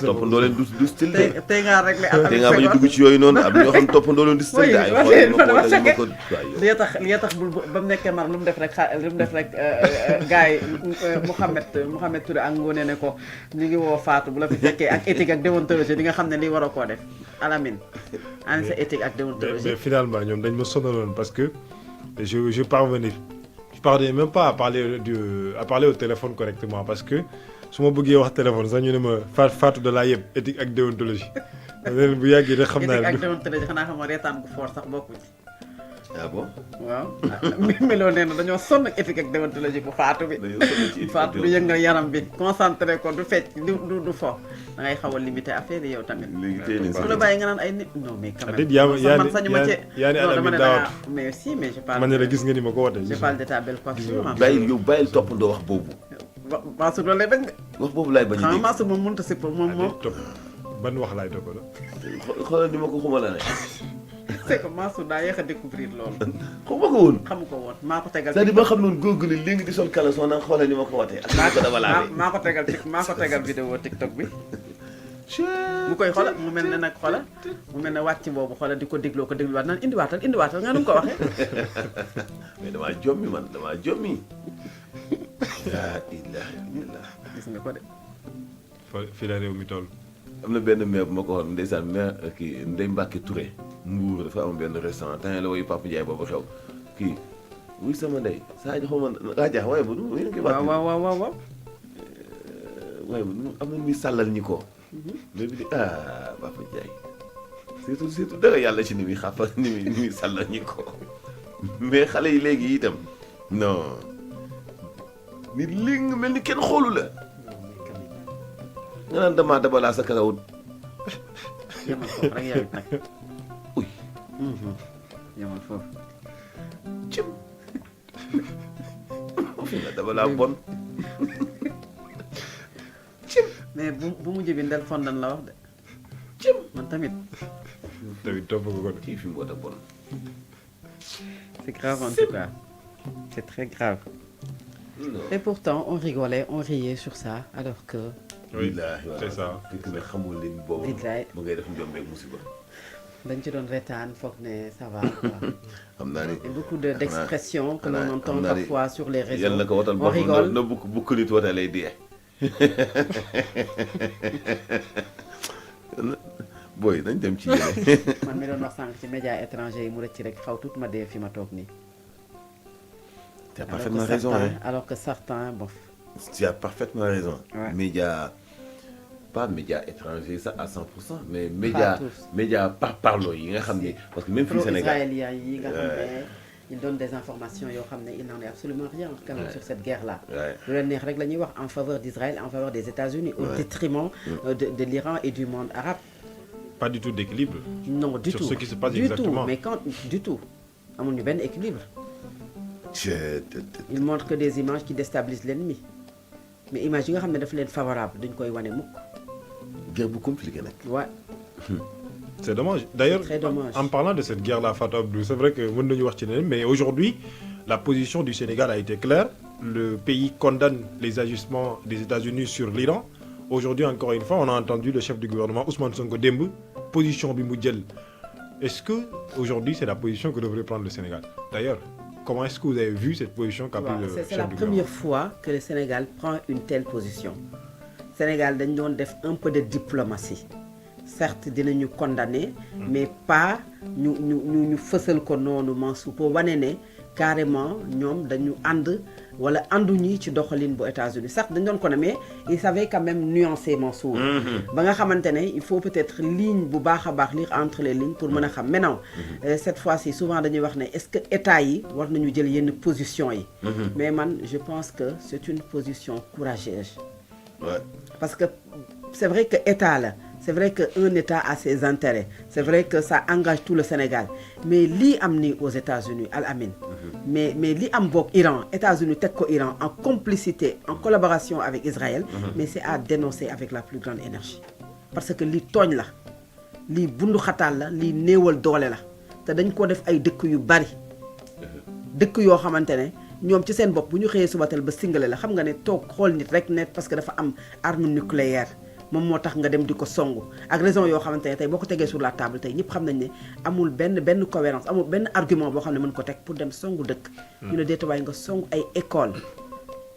toppandoo leen du style de. tey ngaa réglé tey ngaa bañ a dugg ci yooyu noonu am na ñoo xam toppandoo leen du style de ay xool ma ko dañ ma ko li tax ba mu nekkee mar lu mu def rek gars yi Mouhamed Touré ak Ngoné ne ko ñu ngi woo Fatou bu la fi fekkee ak éthique ak déontologie di nga xam ne lii waroo koo def Alamine ani sa éthique ak déontologie. mais finalement ñoom dañ ma sonaloon parce que je parvenais même pas à parler au téléphone correctement parce que su ma bëggee wax téléphone sax ñu ne ma Fatou de laa yëpp éthique ak déontologie. leneen bu yàggee rek xam naa éthique ak déontologie xanaa xam nga reetaan gu fort sax bokku ci. ah bon waaw meloo nee na dañoo sonn ak éthique ak déontologie bu Fatou bi. Fatou du yëngal yaram bi concentré ko du fecc du fo da ngay xaw a limité affaire yi yow tamit. léegi tey nañ ku la bàyyi nga naan ay nit non mais quand même. man sañu ma ci non dama ne la mais si mais je parle. man ne la gis nga ni ma ko wootee. je parle de ta belle coiffure. bàyyil toppandoo wax boobu. Mansour loolu lay bañ de. wax boobu laay bañ a dégg xam nga Mansour moom mënut a sipp moom. ban wax laay toppandoo. xoolal ni ma ko xuma la ne. c'est que Mansour daa yéex a découvrir loolu. xamu ko woon. xamu ko woon maa ko tegal. c'est-à-dire ma xam noonu góorgóorlu léegi di sol caleçon nag xoolal ni ma ko watee. ak ko dama laa maa ko tegal vidéo TikTok bi. mu koy xoolal mu mel ne nag xoolal mu mel ne wàcc boobu xoolal di ko dégloo ko dégluwaat naan indiwaatal nga nu mu ko waxee. mais damaa jommi. yaa ilaha illallah. gis nga ko de. fii la réew mi toll. am na benn maire bu ma ko waxoon ndeysaan maire kii Ndeye Mbacke Touré Mbour dafa am benn restaurant temps la woyu Papa Ndiaye boobu xew kii wuy sama ndey saa ji xaw ma raajax waaye ba nu yéen koy wax waaw waaye ba nu am na muy sàllal ñi ko mais bi di Papa Ndiaye surtout dara yàlla ci ni muy xàppal ni muy sàllal ñi ko mais xale yi léegi itam non nit léegi nga mel ni kenn xoolu la nga naan damaa dabalaa sa karawut. yemal foofu rek yow it nag. uy. yemal foofu. cim. fi nga dabalaa bon. cim. mais bu mujj bi ndel fondan la wax de. cim man tamit. tamit topp ko kon. kii fi mu war a bon. c'est grave en tout cas. c'est très grave. non. Et pourtant on rigolait on riait sur ça alors que. oui c'est ça. fekk na xamul leen boobu. billaay mu ngay def njombeeg musiba. dañ ci doon retaan foog ne ça va quoi. xam naa ni et beaucoup d'expressions que l'on entend parfois sur les réseaux. yàlla na ko watal on rigole na bukk nit wata lay dee. booy nañ dem ci yéene. man mi doon wax sànq ci médias étrangers yi mu rëcc rek xaw tuut ma dee fi ma toog nii. tu as parfaitement raison alors que certains bof. tu as parfaitement raison. Ouais. Médias, pas médias étrangers, ça à 100%, mais médias parlo yi nga xam ne parce que même fii Sénégal pro-israéliens yi nga xam ne ils donnent des informations yoo xam ne il n'en est absolument rien quand même sur cette guerre-là. lu leen neex rek la ñuy wax en faveur d'Israël, en faveur des États-Unis au détriment de l'Iran et du monde arabe. Pas du tout d'équilibre. Non, du sur tout. ce qui se passe du exactement. tout, mais quand du tout amuñu benn équilibre. Ils montrent que des images qui déstabilisent l'ennemi. Mais image yi nga xam ne dafa leen favorable duñ koy wane mukk. guerre bu compliquée nag. Ouais. C'est dommage. D'ailleurs, Très dommage. en parlant de cette guerre-là, Fatou Abdou, c'est vrai que mën nañu wax ci neneen mais aujourd'hui la position du Sénégal a été claire. Le pays condamne les agissements des États-Unis sur l'Iran. Aujourd'hui, encore une fois, on a entendu le chef du gouvernement Ousmane Sonko démb position bi mu jël. Est-ce que aujourd'hui c'est la position que devrait prendre le Sénégal? D'ailleurs, comment est-ce que vous avez vu cette position qu'a pris le chef du gouvernement? C'est la première fois que le Sénégal prend une telle position. Sénégal dañ doon def un peu de diplomatie. Certes dinañu condamner mais pas ñu fësal ko noonu Mansour pour wane ne carrément ñoom dañu ànd wala ànduñu ci doxalin bu États-Unis certes dañ doon condamner mais il savait quand même nuancer Mansour ba nga xamante ne il faut peut-être ligne bu baax a baax lire entre les lignes pour mën a xam mais non cette fois-ci souvent dañuy wax ne est-ce que état yi war nañu jël yenn position yi mais man je pense que c'est une position courageuse. Ouais. Parce que c'est vrai que état la c'est vrai que un état a ses intérêts c'est vrai que ça engage tout le Sénégal mais lii am ni aux États-Unis al amin mais li am boog Iran États-Unis teg ko Iran en complicité en collaboration avec Israël mais c'est à dénoncer avec la plus grande énergie parce que lii tooñ la lii bundu xataal la lii néewal doole la te dañ ko def ay dëkk yu bari dëkk yoo xamante ne ñoom ci seen bopp bu ñu xëyee subatel ba singale la xam nga ne toog xool nit rek net parce que dafa am arme nucléaire moom moo tax nga dem di ko songu ak raison yoo xamante ne tey boo ko tegee sur la table tey ñëpp xam nañ ne amul benn cohérence amul benn argument boo xam ne mën ko teg pour dem songu dëkk. ñu ne déeta waaye nga songu ay école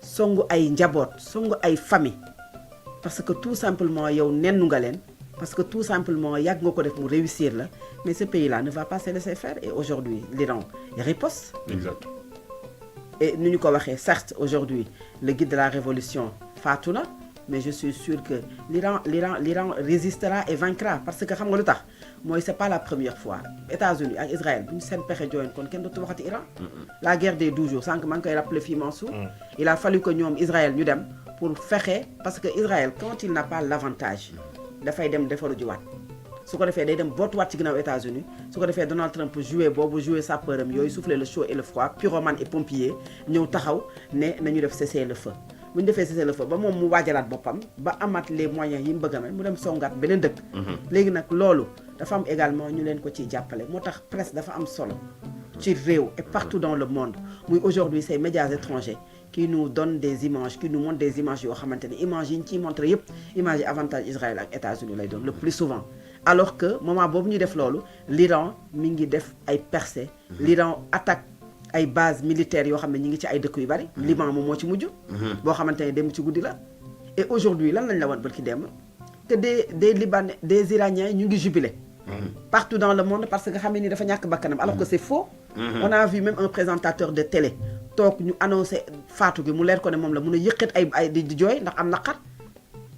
songu ay njaboot songu ay famille parce que tout simplement yow nennu nga leen parce que tout simplement yàgg nga ko def mu réussir la mais ce pays là ne va pas se laisser faire et aujourd'hui l'Iran riposte. Exact. Et nous nous avons certes aujourd'hui le guide de la révolution Fatouna, mais je suis sûr que l'Iran résistera et vaincra parce que xam nga lu tax mooy c'est pas la première fois États-Unis ak Israël bu ñu seen pexe jooyoon kon kenn dootu waxati Iran. La guerre des 12 jours sànq maa ngi koy rappelé fii Mansour. Il a fallu que ñoom Israël ñu dem pour fexe parce que Israël quand il n'a pas l'avantage dafay dem defaru jiwaat su ko defee day dem bootuwaat ci ginnaaw États-Unis su ko defee Donald Trump jouer sapeuram yooyu souffler le chaud et le froid pyromane et pompier ñëw taxaw ne nañu def cesser le feu bu ñu defee cesser le feu ba moom mu waajalaat boppam ba amaat les moyens yi mu bëgg a mel mu dem songaat beneen dëkk. léegi nag loolu dafa am également ñu leen ko ciy jàppale moo tax presse dafa am solo ci réew et partout dans le monde muy aujourd'hui ces médias étrangers qui nous donnent des images qui nous montrent des images yoo xamante ne images yi ñu ciy montré yëpp images yi avantage Israël ak États-Unis lay doon le plus souvent. Alors que moment boobu ñu def loolu l'Iran mi ngi def ay percées. l'Iran attaque ay bases militaires yoo xam ne ñi ngi ci ay dëkk yu bari. Liban moom moo ci mujj. boo xamante ne dem ci guddi la. et aujourd'hui lan lañ la wan barki dem que des Libanais des Iraniens ñu ngi jubilé. partout dans le monde parce que xam ne ni dafa ñàkk bakkanam alors que c'est faux. On a vu même un présentateur de télé toog ñu annoncé faatu gi mu leer ko ne moom la mun a yëkkat ay di jooy ndax am naqar.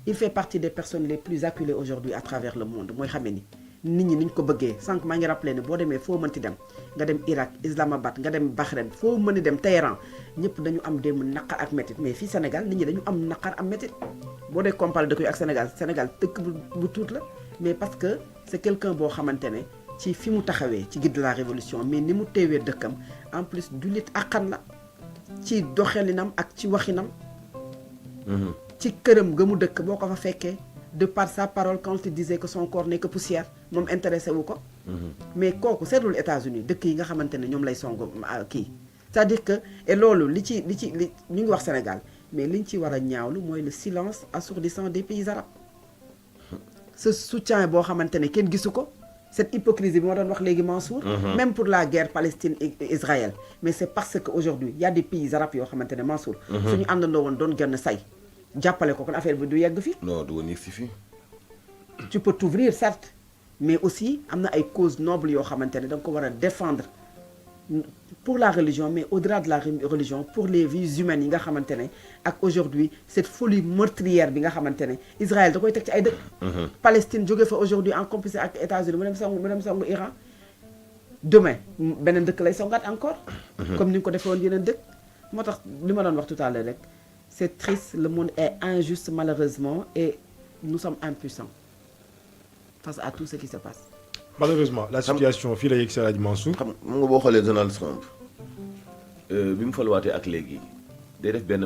Il fait partie des personnes les plus acculées aujourd'hui à travers le monde mooy xamee ni nit ñi niñ ko bëggee sànq maa ngi rappelé ne boo demee foo mënti dem nga dem Irak Islamabad nga dem Bahreïn foo mën di dem Téhéran ñëpp dañu am démb naqar ak métit mais fii Sénégal nit ñi dañu am naqar am métit boo dee comparé dëkk yu ak Sénégal dëkk bu tuut la mais parce que c'est quelqu'un boo xamante ne ci fi mu taxawee ci guide de la révolution mais ni mu teewee dëkkam en plus jullit àqan la ci doxalinam ak ci waxinam ci këram ga mu dëkk boo ko fa fekkee de par sa parole quand il disait que son corps n'est que poussière moom intéressé wu ko. mais kooku seetlul États-Unis dëkk yi nga xamante ne ñoom lay songo kii. c'est-à-dire que et loolu li ñu ngi wax Sénégal mais liñ ci war a ñaawlu mooy le silence assourdissant des pays arabes ce soutien boo xamante ne kenn gisu ko cette hypocrisie bi ma doon wax léegi Mansour. même pour la guerre Palestine et Israël mais c'est parce que aujourd'hui il y a des pays arabes yoo xamante ne Mansour. suñu àndandoo woon doon gën a say. jàppale ko kon affaire bi du yegg fi. non du woon yegg si fii. tu peux t'ouvrir certes mais aussi am na ay causes nobles yoo xamante ne da nga ko war a défendre pour la religion mais au-delà de la religion pour les vies humaines yi nga xamante ne ak aujourd'hui cette folie meurtrière bi nga xamante ne Israël da koy teg ci ay dëkk. Palestine jóge fa aujourd'hui en complicité ak États-Unis mu dem songu Iran demain beneen dëkk lay songaat encore. comme ni nga ko defee woon yeneen dëkk moo tax li ma doon wax tout à l'heure rek. C'est triste, le monde est injuste malheureusement et nous sommes impuissants face à tout ce qui se passe. Malheureusement, la situation fii la yegg si El Hadj Mansour. xam nga boo xoolee Donald Trump bi mu faluwaatee ak léegi day def benn